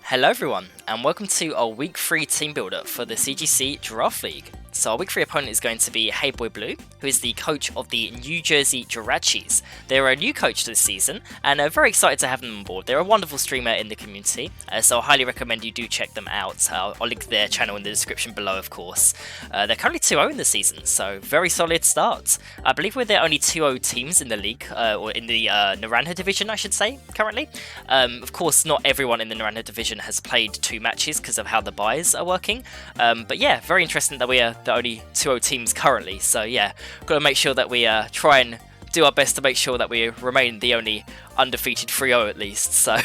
Hello everyone, and welcome to our Week 3 team builder for the CGC Giraffe League. So our Week 3 opponent is going to be Hey Boy Blue, who is the coach of the New Jersey Jirachis. They're a new coach this season, and I'm very excited to have them on board. They're a wonderful streamer in the community, so I highly recommend you do check them out. I'll link their channel in the description below, of course. They're currently 2-0 in the season, so very solid start. I believe we're the only 2-0 teams in the league, or in the Naranja division, I should say, currently. Of course, not everyone in the Naranja division has played 2 matches because of how the buys are working, but yeah, very interesting that we are the only 2-0 teams currently, so yeah, got to make sure that we try and do our best to make sure that we remain the only undefeated 3-0 at least, so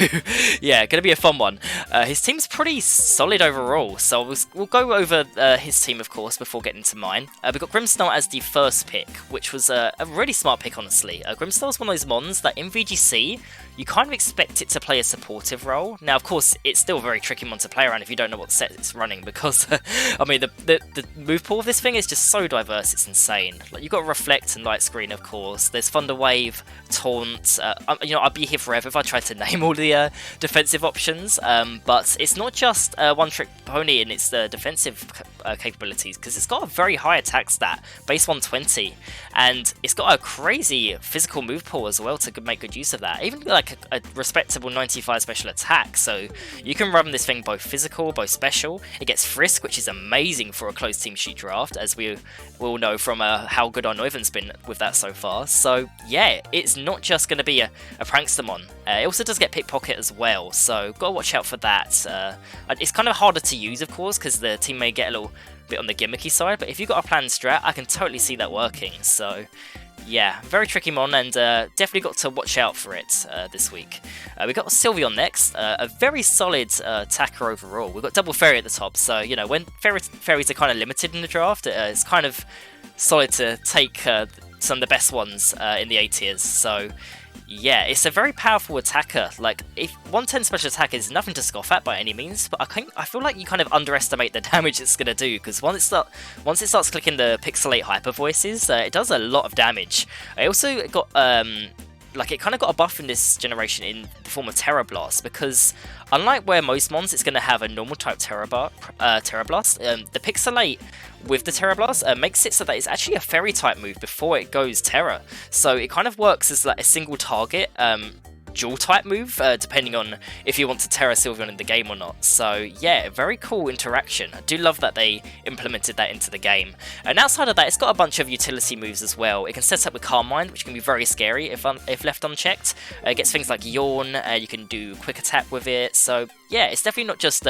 yeah, gonna be a fun one. His team's pretty solid overall, so we'll go over his team, of course, before getting to mine. We've got Grimstar as the first pick, which was a really smart pick, honestly. Grimstar's one of those mons that in VGC, you kind of expect it to play a supportive role. Now, of course, it's still a very tricky mon to play around if you don't know what set it's running, because, I mean, the move pool of this thing is just so diverse, it's insane. Like, you've got Reflect and Light Screen, of course, there's Thunder Wave, Taunt, you know, I'd be here forever if I tried to name all the defensive options, but it's not just one-trick pony in its defensive capabilities, because it's got a very high attack stat, base 120, and it's got a crazy physical move pool as well to make good use of that, even like a respectable 95 special attack, so you can run this thing both physical, both special. It gets Frisk, which is amazing for a closed team sheet draft, as we all know from how good our Noiven's been with that so far, so yeah, it's not just going to be a prankster mon. It also does get Pickpocket as well, so gotta watch out for that. It's kind of harder to use, of course, because the team may get a little bit on the gimmicky side, but if you've got a planned strat, I can totally see that working, so yeah, very tricky mon, and definitely got to watch out for it this week. We got Sylveon next, a very solid attacker overall. We've got double fairy at the top, so you know, when fairies are kind of limited in the draft, it's kind of solid to take some of the best ones in the A tiers, so yeah, it's a very powerful attacker. Like, if 110 special attack is nothing to scoff at by any means, but I feel like you kind of underestimate the damage it's going to do, because once it starts clicking the Pixelate Hyper Voices, it does a lot of damage. I also got, like, it kind of got a buff in this generation in the form of Terra Blast, because unlike where most mons it's going to have a normal type Terra Blast, the Pixelate with the Terra Blast makes it so that it's actually a fairy type move before it goes Terra, so it kind of works as like a single target dual type move, depending on if you want to Terra Sylveon in the game or not. So yeah, very cool interaction. I do love that they implemented that into the game. And outside of that, it's got a bunch of utility moves as well. It can set up with Calm Mind, which can be very scary if left unchecked. It gets things like Yawn, you can do quick attack with it. So yeah, it's definitely not just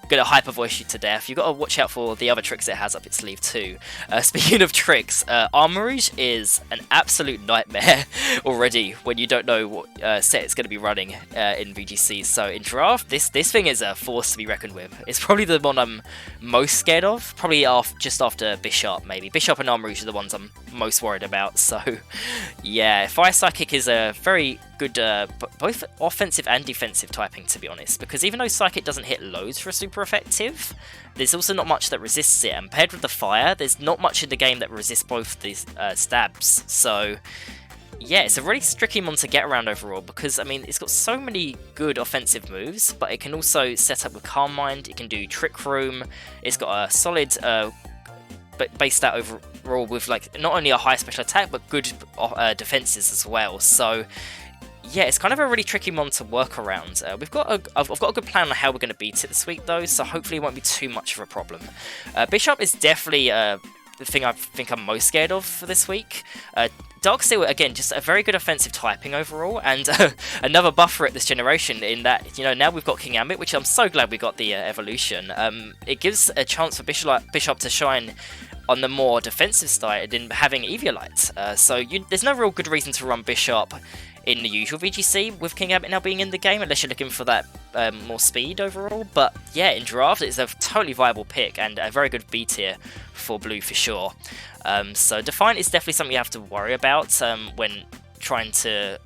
gonna hyper voice you to death. You've got to watch out for the other tricks it has up its sleeve too. Speaking of tricks, Armourouge is an absolute nightmare already when you don't know what set it's going to be running in VGC. So in draft, this thing is a force to be reckoned with. It's probably the one I'm most scared of, probably just after Bishop maybe. Bishop and Armourouge are the ones I'm most worried about, so yeah, Fire Psychic is a very good both offensive and defensive typing, to be honest, because even though Psychic doesn't hit loads for a super effective, there's also not much that resists it, and paired with the Fire, there's not much in the game that resists both these stabs, so yeah, it's a really tricky mon to get around overall, because I mean, it's got so many good offensive moves, but it can also set up with Calm Mind, it can do Trick Room, it's got a solid base stat overall with like not only a high special attack but good defenses as well, so yeah, it's kind of a really tricky mon to work around. I've got a good plan on how we're going to beat it this week though, so hopefully it won't be too much of a problem. Bishop is definitely the thing I think I'm most scared of for this week. Darksteel, again, just a very good offensive typing overall, and another buffer at this generation in that, you know, now we've got King Ambit, which I'm so glad we got the evolution. It gives a chance for Bishop to shine on the more defensive side in having Eviolite. So there's no real good reason to run Bishop in the usual VGC with King Ambit now being in the game, unless you're looking for that more speed overall. But yeah, in draft, it's a totally viable pick and a very good B tier for blue for sure. So Defiant is definitely something you have to worry about when trying to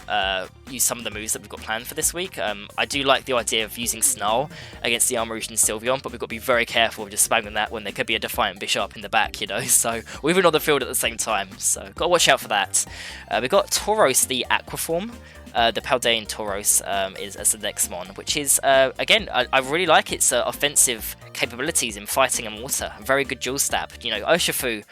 use some of the moves that we've got planned for this week. I do like the idea of using Snarl against the Armor Rouge and Sylveon, but we've got to be very careful of just spamming that when there could be a Defiant Bishop in the back, you know, so we're even on the field at the same time, so got to watch out for that. We've got Tauros, the Aqua form. The Paldean Tauros is as the next mon, which is, again, I really like its offensive capabilities in fighting and water. Very good dual stab. You know, Urshifu,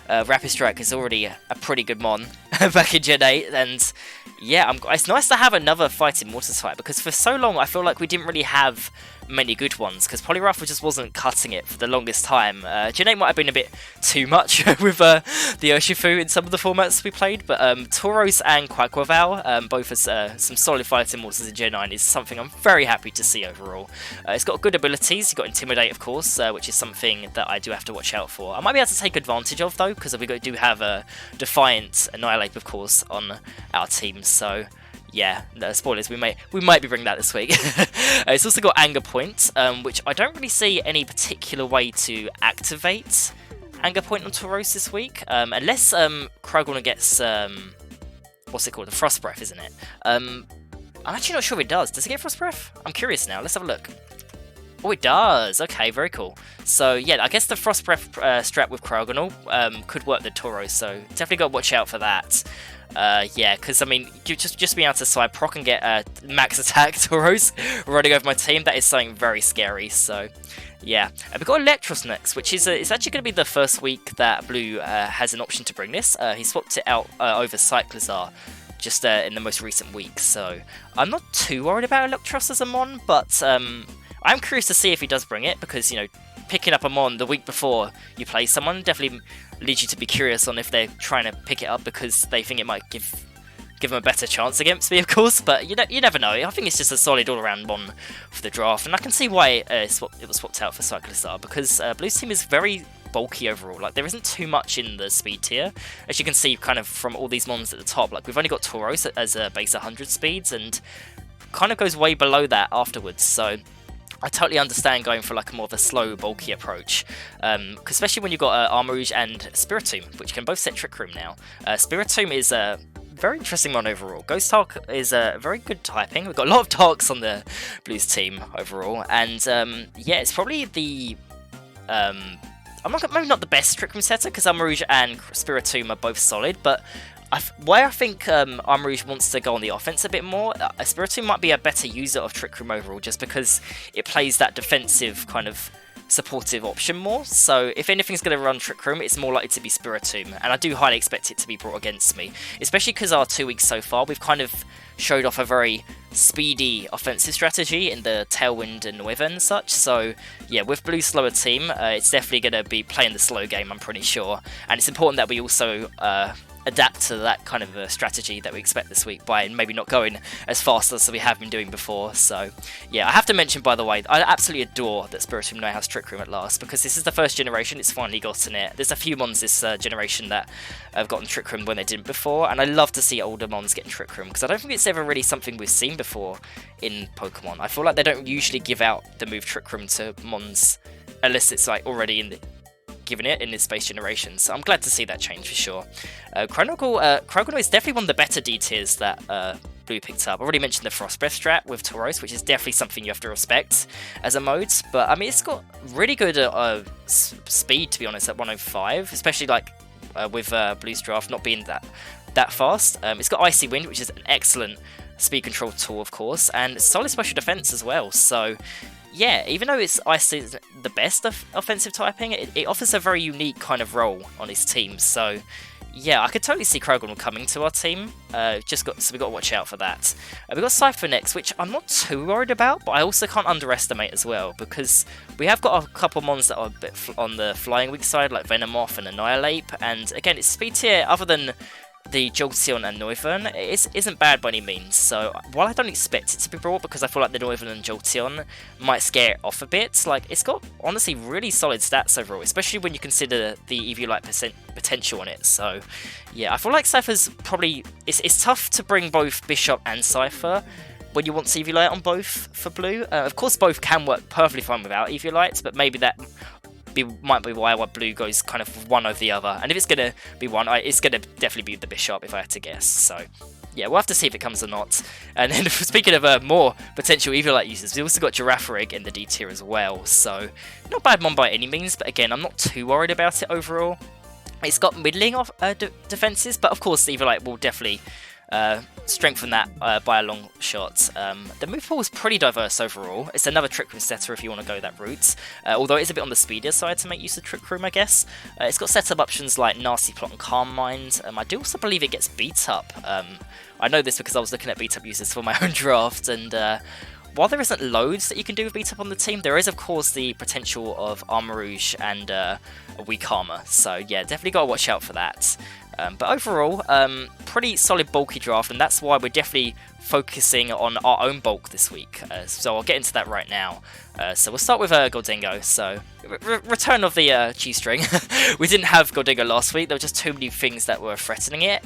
Rapid Strike is already a pretty good mon back in Gen 8, and yeah, it's nice to have another fighting water type, because for so long I feel like we didn't really have many good ones, because Poliwrath just wasn't cutting it for the longest time. Gen 8 might have been a bit too much with the Urshifu in some of the formats we played, but Tauros and Quaquaval, both as some solid fighting monsters in Gen 9, is something I'm very happy to see overall. It's got good abilities. You've got Intimidate, of course, which is something that I do have to watch out for. I might be able to take advantage of, though, because we do have a Defiant Annihilate, of course, on our team, so yeah, no, spoilers, we might be bringing that this week. It's also got Anger Point, which I don't really see any particular way to activate Anger Point on Tauros this week, unless Cryogonal gets, what's it called, the Frost Breath, isn't it? I'm actually not sure if it does. Does it get Frost Breath? I'm curious now, let's have a look. Oh, it does! Okay, very cool. So yeah, I guess the Frost Breath strat with Cryogonal could work the Tauros, so definitely got to watch out for that. Yeah, because I mean, just being able to side proc and get max attack Tauros running over my team, that is something very scary. So yeah, we've got Electros next, which is it's actually going to be the first week that Blue has an option to bring this. He swapped it out over Cyclizar just in the most recent week, so I'm not too worried about Electros as a mon, but I'm curious to see if he does bring it, because, you know, picking up a mon the week before you play someone definitely leads you to be curious on if they're trying to pick it up because they think it might give them a better chance against me, of course, but you never know. I think it's just a solid all-around mon for the draft, and I can see why it was swapped out for Cyclizar, because Blue's team is very bulky overall. Like, there isn't too much in the speed tier, as you can see kind of from all these mons at the top. Like, we've only got Tauros as a base 100 speeds, and kind of goes way below that afterwards, so I totally understand going for like more of a slow, bulky approach, especially when you've got Armor Rouge and Spiritomb, which can both set Trick Room now. Spiritomb is a very interesting one overall. Ghost Talk is a very good typing. We've got a lot of Talks on the Blues team overall, and yeah, it's probably the maybe not the best Trick Room setter, because Armor Rouge and Spiritomb are both solid, but where I think Armor Rouge wants to go on the offense a bit more, Spiritomb might be a better user of Trick Room overall, just because it plays that defensive kind of supportive option more. So if anything's going to run Trick Room, it's more likely to be Spiritomb, and I do highly expect it to be brought against me, especially because our 2 weeks so far, we've kind of showed off a very speedy offensive strategy in the Tailwind and Noivern and such. So yeah, with Blue's slower team, it's definitely going to be playing the slow game, I'm pretty sure, and it's important that we also adapt to that kind of a strategy that we expect this week by maybe not going as fast as we have been doing before. So yeah, I have to mention, by the way, I absolutely adore that Spiritomb now has Trick Room at last, because this is the first generation it's finally gotten it. There's a few mons this generation that have gotten Trick Room when they didn't before, and I love to see older mons getting Trick Room, because I don't think it's ever really something we've seen before in Pokemon. I feel like they don't usually give out the move Trick Room to mons unless it's like already in the given it in this space generation, so I'm glad to see that change for sure. Cryogonal is definitely one of the better D tiers that Blue picked up. I already mentioned the Frost Breath strat with Tauros, which is definitely something you have to respect as a mode, but I mean, it's got really good speed, to be honest, at 105, especially like with Blue's draft not being that fast. It's got Icy Wind, which is an excellent speed control tool, of course, and solid special defense as well, so yeah, even though Ice is the best offensive typing, it offers a very unique kind of role on his team. So yeah, I could totally see Cryogonal coming to our team. So we got to watch out for that. We've got Cypher next, which I'm not too worried about, but I also can't underestimate as well, because we have got a couple mons that are a bit on the flying weak side, like Venomoth and Annihilate, and again, it's speed tier other than the Jolteon and Noivern, it isn't bad by any means, so while I don't expect it to be brought, because I feel like the Noivern and Jolteon might scare it off a bit, like, it's got, honestly, really solid stats overall, especially when you consider the Eviolite potential on it, so yeah, I feel like Cypher's probably, it's tough to bring both Bishop and Cypher when you want Eviolite on both for Blue. Of course, both can work perfectly fine without Eviolites, but maybe that might be why Blue goes kind of one over the other, and if it's going to be one, it's going to definitely be the Bishop if I had to guess, so yeah, we'll have to see if it comes or not. And then speaking of more potential Eviolite users, we've also got Girafarig in the D tier as well, so not bad mon by any means, but again, I'm not too worried about it overall. It's got middling of defenses, but of course the Eviolite will definitely strengthen that by a long shot. The move pool is pretty diverse overall. It's another Trick Room setter if you want to go that route, although it is a bit on the speedier side to make use of Trick Room, I guess. It's got setup options like Nasty Plot and Calm Mind. I do also believe it gets beat up. I know this because I was looking at beat up users for my own draft, and while there isn't loads that you can do with beat up on the team, there is of course the potential of Armor Rouge and a weak armor, so yeah, definitely gotta watch out for that. But overall, pretty solid bulky draft, and that's why we're definitely focusing on our own bulk this week. So I'll get into that right now. So we'll start with Gholdengo. So return of the G-string. We didn't have Gholdengo last week. There were just too many things that were threatening it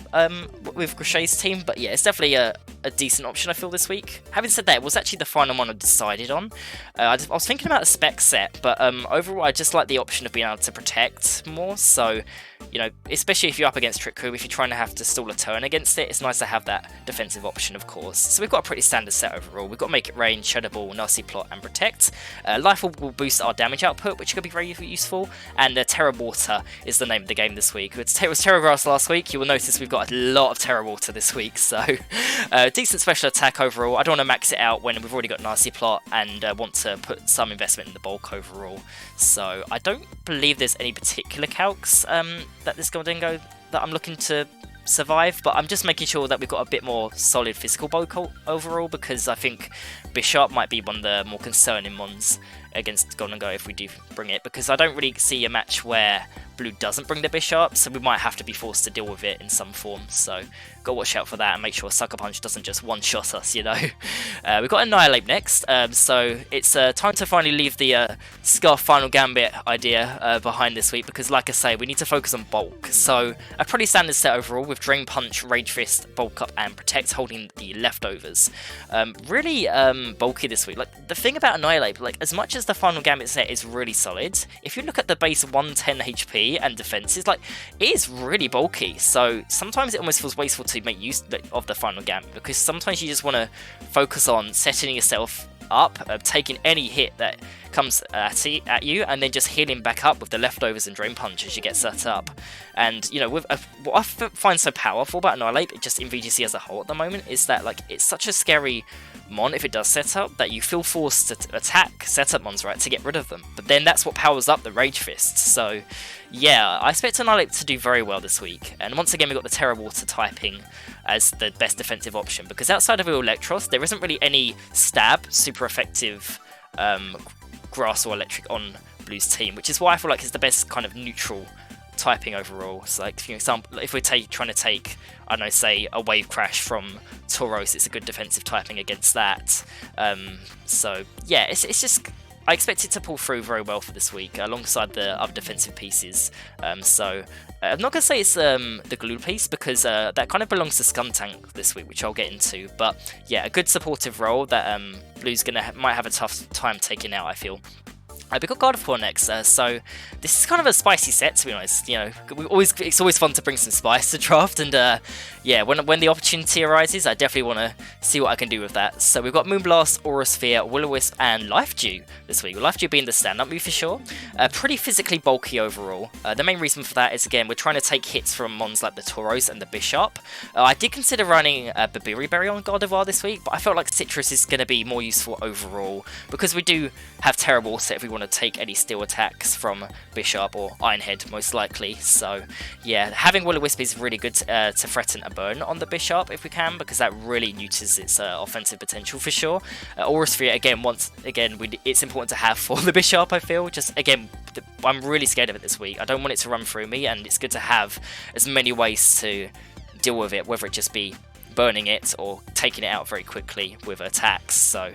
with Jirachis' team. But yeah, it's definitely a decent option, I feel, this week. Having said that, it was actually the final one I decided on. I was thinking about a spec set, but overall I just like the option of being able to protect more. So, you know, especially if you're up against Trick Room, if you're trying to have to stall a turn against it, it's nice to have that defensive option, of course. So we've got a pretty standard set overall. We've got Make It Rain, Shadow Ball, Nasty Plot, and Protect. Life Orb will boost our damage output, which could be very useful. And Terra Water is the name of the game this week. It was Terra Grass last week. You will notice we've got a lot of Terra Water this week. So decent special attack overall. I don't want to max it out when we've already got Nasty Plot and want to put some investment in the bulk overall. So I don't believe there's any particular calcs that this Gholdengo that I'm looking to survive, but I'm just making sure that we've got a bit more solid physical bulk overall, because I think Bishop might be one of the more concerning mons against Gholdengo if we do bring it, because I don't really see a match where blue doesn't bring the Bishop, so we might have to be forced to deal with it in some form. So gotta watch out for that and make sure Sucker Punch doesn't just one-shot us, you know. We've got Annihilate next, so it's time to finally leave the Scarf Final Gambit idea behind this week, because like I say, we need to focus on bulk. So a pretty standard set overall with Drain Punch, Rage Fist, Bulk Up, and Protect holding the leftovers. Really bulky this week. Like, the thing about Annihilate, like, as much as the Final Gambit set is really solid, if you look at the base 110 HP and defenses, like, it is really bulky. So sometimes it almost feels wasteful to make use of the Final Gambit, because sometimes you just want to focus on setting yourself up, taking any hit that comes at you, and then just healing back up with the leftovers and Drain Punch as you get set up. And, you know, with what I find so powerful about Annihilate, just in VGC as a whole at the moment, is that, like, it's such a scary mon if it does set up, that you feel forced to attack setup mons, right, to get rid of them. But then that's what powers up the Rage Fists. So yeah, I expect Annihilate to do very well this week. And once again, we've got the Terra Water typing as the best defensive option, because outside of Electros, there isn't really any stab super effective grass or electric on Blue's team, which is why I feel like it's the best kind of neutral typing overall. So, like, for example, if we're trying to take, I don't know, say a Wave Crash from Tauros, it's a good defensive typing against that. So yeah, it's just, I expect it to pull through very well for this week alongside the other defensive pieces. So I'm not going to say it's the glue piece, because that kind of belongs to Skuntank this week, which I'll get into. But yeah, a good supportive role that Blue's might have a tough time taking out, I feel. We've got Gardevoir next, so this is kind of a spicy set, to be honest. You know, it's always fun to bring some spice to draft, and yeah, when the opportunity arises, I definitely want to see what I can do with that. So we've got Moonblast, Aura Sphere, Will-O-Wisp, and Life Dew this week. Life Dew being the stand-up move for sure. Pretty physically bulky overall. The main reason for that is, again, we're trying to take hits from mons like the Tauros and the Bishop. I did consider running Babiri Berry on Gardevoir this week, but I felt like Citrus is going to be more useful overall, because we do have Terra Water if we want to take any steel attacks from Bishop or Ironhead, most likely. So yeah, having Will-O-Wisp is really good to threaten a burn on the Bishop if we can, because that really neuters its offensive potential for sure. Aura Sphere, again, it's important to have for the Bishop, I feel. Just, again, I'm really scared of it this week. I don't want it to run through me, and it's good to have as many ways to deal with it, whether it just be burning it or taking it out very quickly with attacks. So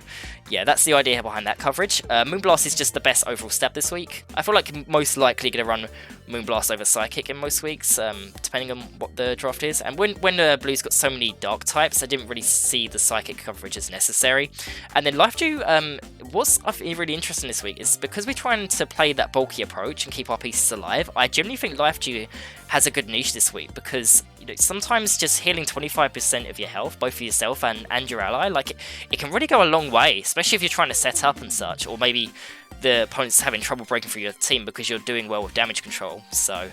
yeah, that's the idea behind that coverage. Moonblast is just the best overall step this week. I feel like most likely going to run Moonblast over Psychic in most weeks, depending on what the draft is. And when Blue's got so many Dark types, I didn't really see the Psychic coverage as necessary. And then Life Dew was really interesting this week, is because we're trying to play that bulky approach and keep our pieces alive. I generally think Life Dew has a good niche this week, because sometimes just healing 25% of your health, both for yourself and your ally, like it can really go a long way, especially if you're trying to set up and such, or maybe the opponent's having trouble breaking through your team because you're doing well with damage control. So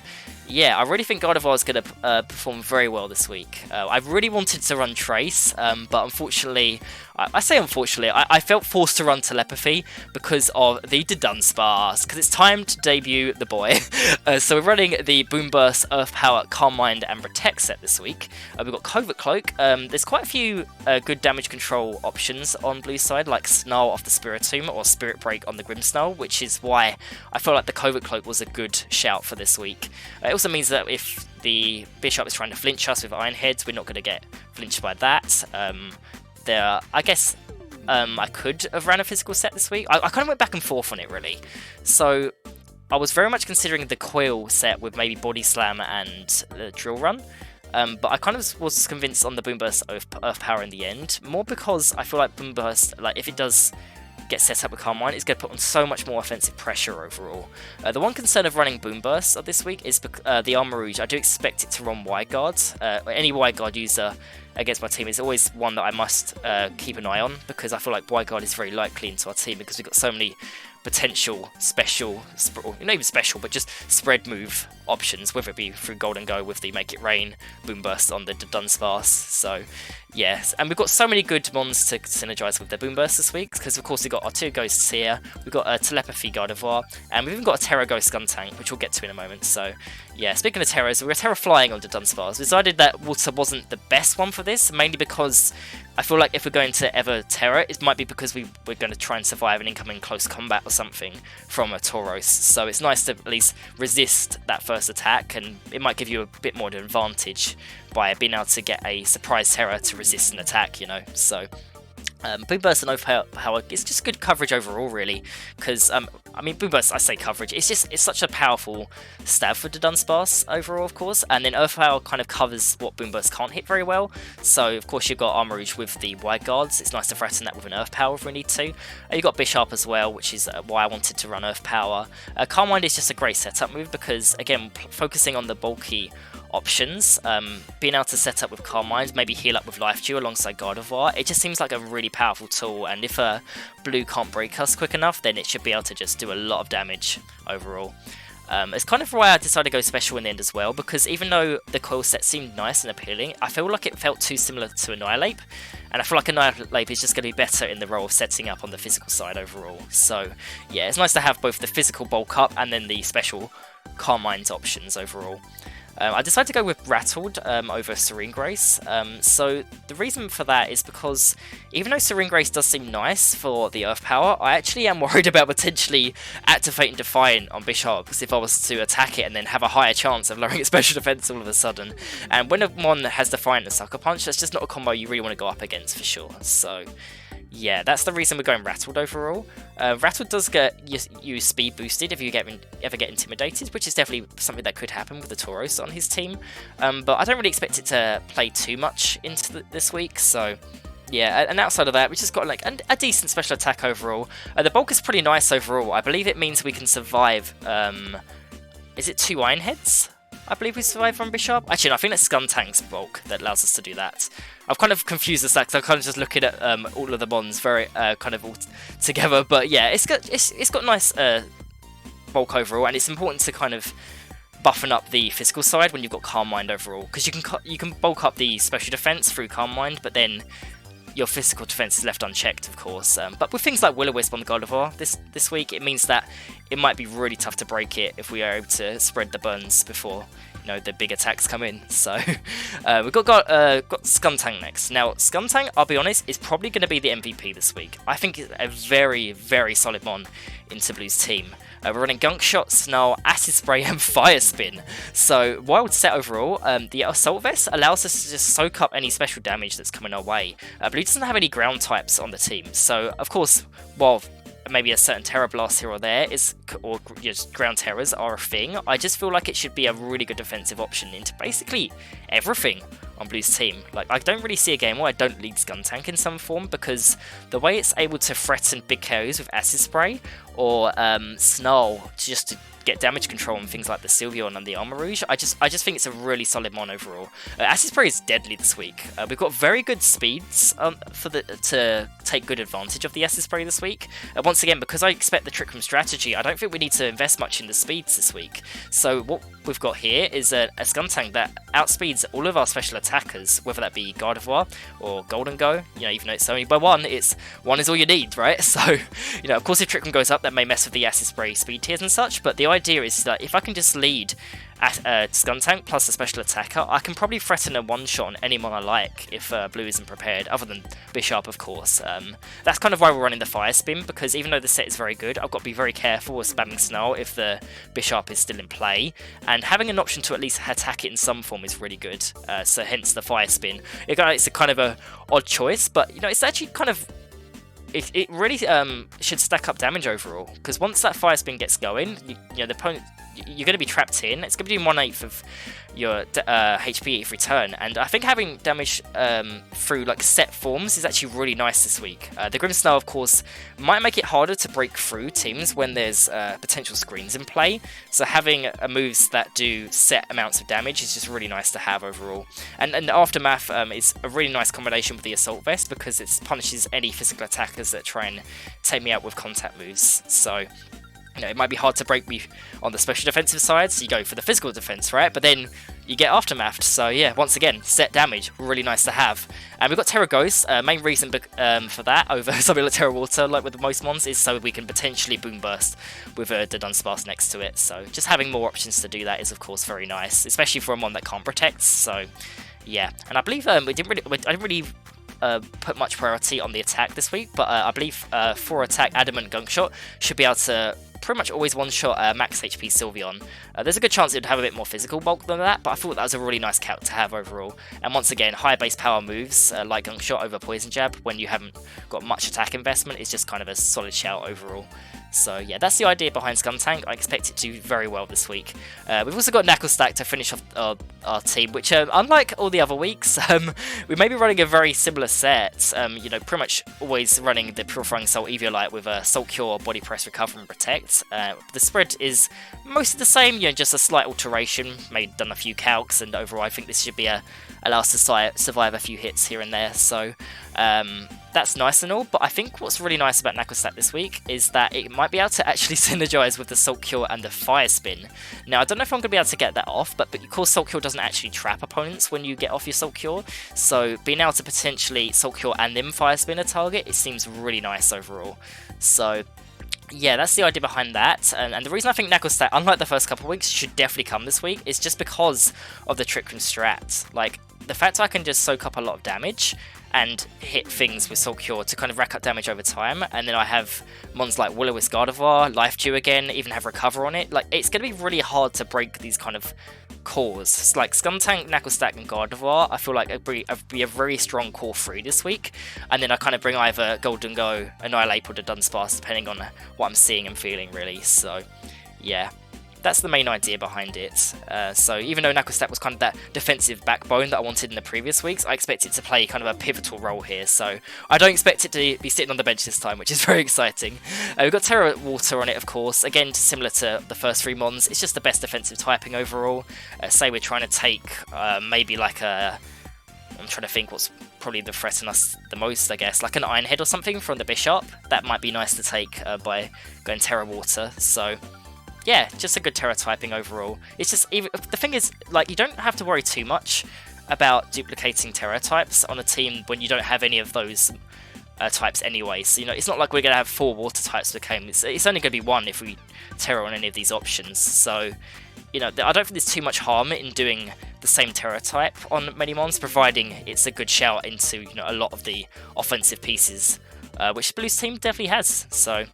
yeah, I really think God of War is going to perform very well this week. I really wanted to run Trace, but unfortunately, I say unfortunately, I felt forced to run Telepathy because of the Dunsparce, because it's time to debut the boy. So we're running the Boom Burst, Earth Power, Calm Mind, and Protect set this week. We've got Covert Cloak. There's quite a few good damage control options on blue side, like Snarl off the Spiritomb or Spirit Break on the Grimmsnarl, which is why I felt like the Covert Cloak was a good shout for this week. It also means that if the Bishop is trying to flinch us with Iron Heads, we're not going to get flinched by that. I guess I could have ran a physical set this week. I kind of went back and forth on it, really. So I was very much considering the Coil set with maybe Body Slam and the Drill Run. But I kind of was convinced on the Boom Burst Earth Power in the end, more because I feel like Boom Burst, like if it does get set up with Calm Mind, it's going to put on so much more offensive pressure overall. The one concern of running Boom Burst of this week is the Armor Rouge. I do expect it to run Wide Guard. Any Wide Guard user against my team is always one that I must keep an eye on, because I feel like Wide Guard is very likely into our team because we've got so many potential special, or not even special, but just spread move options, whether it be through Golden Go with the Make It Rain, Boom Burst on the Dunsparce. So yes, and we've got so many good mons to synergize with the Boom Burst this week, because of course we've got our 2 ghosts here, we've got a Telepathy God of War, and we've even got a Terra Ghost Gun Tank, which we'll get to in a moment. So yeah, speaking of Terras, we're Terra flying onto Dunsparce. We decided that water wasn't the best one for this, mainly because I feel like if we're going to ever Terra, it might be because we're going to try and survive an incoming close combat or something from a Tauros. So it's nice to at least resist that first attack, and it might give you a bit more of an advantage by being able to get a surprise Terra to resist an attack, So Boom Burst and Overpower is just good coverage overall, really, because Boom Burst, I say coverage, it's such a powerful stab for the Dunsparce overall, of course, and then Overpower kind of covers what Boom Burst can't hit very well. So of course you've got Armor Rouge with the Wide Guards. It's nice to threaten that with an Earth Power if we need to. You've got Bishop as well, which is why I wanted to run Earth Power. Calm Mind is just a great setup move because, again, focusing on the bulky options, being able to set up with Calm Mind, maybe heal up with Life Dew alongside God of War, it just seems like a really powerful tool, and if blue can't break us quick enough, then it should be able to just do a lot of damage overall. It's kind of why I decided to go special in the end as well, because even though the coil set seemed nice and appealing, I feel like it felt too similar to Annihilate, and I feel like Annihilate is just going to be better in the role of setting up on the physical side overall. So yeah, it's nice to have both the physical bulk up and then the special Calm Minds options overall. I decided to go with Rattled over Serene Grace. So the reason for that is because even though Serene Grace does seem nice for the Earth Power, I actually am worried about potentially activating Defiant on Bishop, because if I was to attack it and then have a higher chance of lowering its special defense all of a sudden. And when a mon has Defiant and Sucker Punch, that's just not a combo you really want to go up against for sure. So yeah, that's the reason we're going Rattled overall. Rattled does get you speed boosted if you ever get intimidated, which is definitely something that could happen with the Tauros on his team. But I don't really expect it to play too much into this week, so yeah, and outside of that, we just got like a decent special attack overall. The bulk is pretty nice overall. I believe it means we can survive, is it 2 Iron Heads? I believe we survive from Bishop. Actually, no, I think that's Skuntank's bulk that allows us to do that. I've kind of confused the stacks. I'm kind of just looking at all of the mons very kind of all together. But yeah, it's got nice bulk overall, and it's important to kind of buffen up the physical side when you've got Calm Mind overall, because you can bulk up the special defense through Calm Mind, but then your physical defense is left unchecked, of course. But with things like Will-O-Wisp on the God of War this week, it means that it might be really tough to break it if we are able to spread the burns before the big attacks come in. So we've got Skuntank next. Now Skuntank, I'll be honest, is probably going to be the MVP this week. I think it's a very, very solid mon into Blue's team. We're running Gunk Shot, Snarl, Acid Spray, and Fire Spin. So wild set overall. The Assault Vest allows us to just soak up any special damage that's coming our way. Blue doesn't have any ground types on the team, so of course, while maybe a certain Terra Blast here or there or just ground terrors are a thing, I just feel like it should be a really good defensive option into basically everything on Blue's team. Like, I don't really see a game where I don't lead Skuntank in some form, because the way it's able to threaten big KOs with Acid Spray or Snarl just to get damage control on things like the Sylveon and the Armor Rouge. I just think it's a really solid mon overall. Acid Spray is deadly this week. We've got very good speeds to take good advantage of the Acid Spray this week. Once again, because I expect the Trick Room strategy, I don't think we need to invest much in the speeds this week. So what we've got here is a Skuntank that outspeeds all of our special attackers, whether that be Gardevoir or Golden Go. Even though it's only by one is all you need, right? So, of course, if Trick Room goes up, that may mess with the Acid Spray speed tiers and such, but the idea is that if I can just lead Skuntank plus a special attacker, I can probably threaten a one-shot on any mon I like if blue isn't prepared, other than Bisharp, of course. That's kind of why we're running the Fire Spin, because even though the set is very good, I've got to be very careful with spamming Snarl if the Bisharp is still in play, and having an option to at least attack it in some form is really good, so hence the Fire Spin. It's a kind of a odd choice, but it's actually kind of... It really should stack up damage overall, because once that Fire Spin gets going, the opponent, you're going to be trapped in. It's going to be 1/8 of your HP every turn, and I think having damage through like set forms is actually really nice this week. The Grimmsnarl, of course, might make it harder to break through teams when there's potential screens in play, so having moves that do set amounts of damage is just really nice to have overall. And Aftermath is a really nice combination with the Assault Vest, because it punishes any physical attackers that try and take me out with contact moves. So it might be hard to break me on the special defensive side, so you go for the physical defense, right? But then you get Aftermathed, so yeah, once again, set damage, really nice to have. And we've got Terra Ghost. Main reason for that over something like Terra Water, like with most mons, is so we can potentially Boom Burst with the Dunsparce next to it. So just having more options to do that is, of course, very nice, especially for a mon that can't protect. So yeah, and I believe I didn't really put much priority on the attack this week, but I believe 4 attack Adamant Gunk Shot should be able to pretty much always one-shot max HP Sylveon. There's a good chance it would have a bit more physical bulk than that, but I thought that was a really nice calc to have overall. And once again, higher base power moves like Gunk Shot over Poison Jab when you haven't got much attack investment is just kind of a solid shout overall. So yeah, that's the idea behind Skuntank. I expect it to do very well this week. We've also got Knuckle Stack to finish off our team, which unlike all the other weeks, we may be running a very similar set. Pretty much always running the Purifying Soul Eviolite with a Salt Cure, Body Press, Recover and Protect. The spread is mostly the same, just a slight alteration, done a few calcs, and overall I think this should be allow us to survive a few hits here and there. So that's nice and all, but I think what's really nice about Knuckle Stack this week is that it might be able to actually synergize with the Salt Cure and the Fire Spin. Now, I don't know if I'm going to be able to get that off, but of course Salt Cure doesn't actually trap opponents when you get off your Salt Cure, so being able to potentially Salt Cure and then Fire Spin a target, it seems really nice overall. So yeah, that's the idea behind that, and the reason I think Knuckle Stack, unlike the first couple of weeks, should definitely come this week is just because of the Trick Room strat. Like, the fact I can just soak up a lot of damage and hit things with Soul Cure to kind of rack up damage over time, and then I have mons like Will-O-Wisp Gardevoir, Life Dew again, even have Recover on it. Like, it's going to be really hard to break these kind of cores. It's like Skuntank, Knuckle Stack and Gardevoir, I feel like it'd be a very strong core 3 this week, and then I kind of bring either Golden Go, Annihilate or the Dunsparce, depending on what I'm seeing and feeling really. So yeah, that's the main idea behind it. So even though Knuckle Stack was kind of that defensive backbone that I wanted in the previous weeks, I expect it to play kind of a pivotal role here. So I don't expect it to be sitting on the bench this time, which is very exciting. We've got Terra Water on it, of course. Again, similar to the first 3 mons, it's just the best defensive typing overall. Say we're trying to take maybe like a... I'm trying to think what's probably the threaten us the most, I guess. Like an Iron Head or something from the Bisharp. That might be nice to take by going Terra Water. So yeah, just a good Terra typing overall. It's just, the thing is, like, you don't have to worry too much about duplicating Terra types on a team when you don't have any of those types anyway. So, it's not like we're going to have 4 water types per game. It's only going to be 1 if we Terra on any of these options. So, I don't think there's too much harm in doing the same Terra type on many mons, providing it's a good shout into, a lot of the offensive pieces, which Blue's team definitely has. So,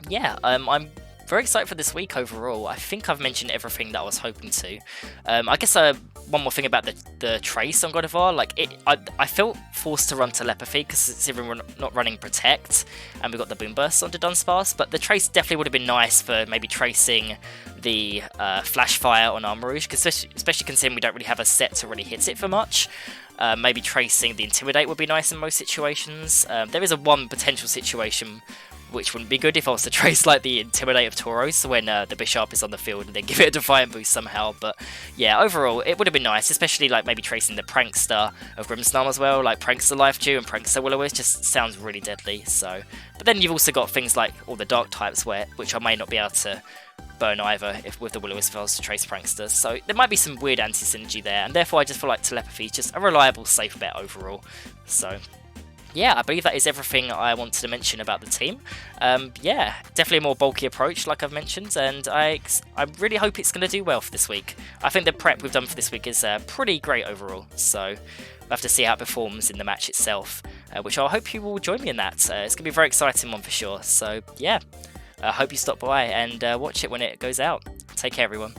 yeah, I'm very excited for this week overall. I think I've mentioned everything that I was hoping to. I guess one more thing about the Trace on Gardevoir. Like, I felt forced to run Telepathy because it's even not running Protect, and we got the Boom Burst onto Dunsparce, but the Trace definitely would have been nice for maybe tracing the Flash Fire on Armor Rouge, especially considering we don't really have a set to really hit it for much. Maybe tracing the Intimidate would be nice in most situations. There is one potential situation which wouldn't be good if I was to trace like the Intimidate of Tauros when the Bishop is on the field and then give it a Defiant boost somehow. But yeah, overall it would have been nice, especially like maybe tracing the Prankster of Grimmsnarm as well, like Prankster Life Dew and Prankster Will-O-Wisp just sounds really deadly. So, but then you've also got things like all the Dark types which I may not be able to burn either if with the Will-O-Wisp if I was to trace Prankster. So there might be some weird anti-synergy there, and therefore I just feel like Telepathy is just a reliable, safe bet overall. So yeah, I believe that is everything I wanted to mention about the team. Yeah, definitely a more bulky approach, like I've mentioned, and I really hope it's going to do well for this week. I think the prep we've done for this week is pretty great overall, so we'll have to see how it performs in the match itself, which I hope you will join me in that. It's going to be a very exciting one for sure, so yeah, I hope you stop by and watch it when it goes out. Take care, everyone.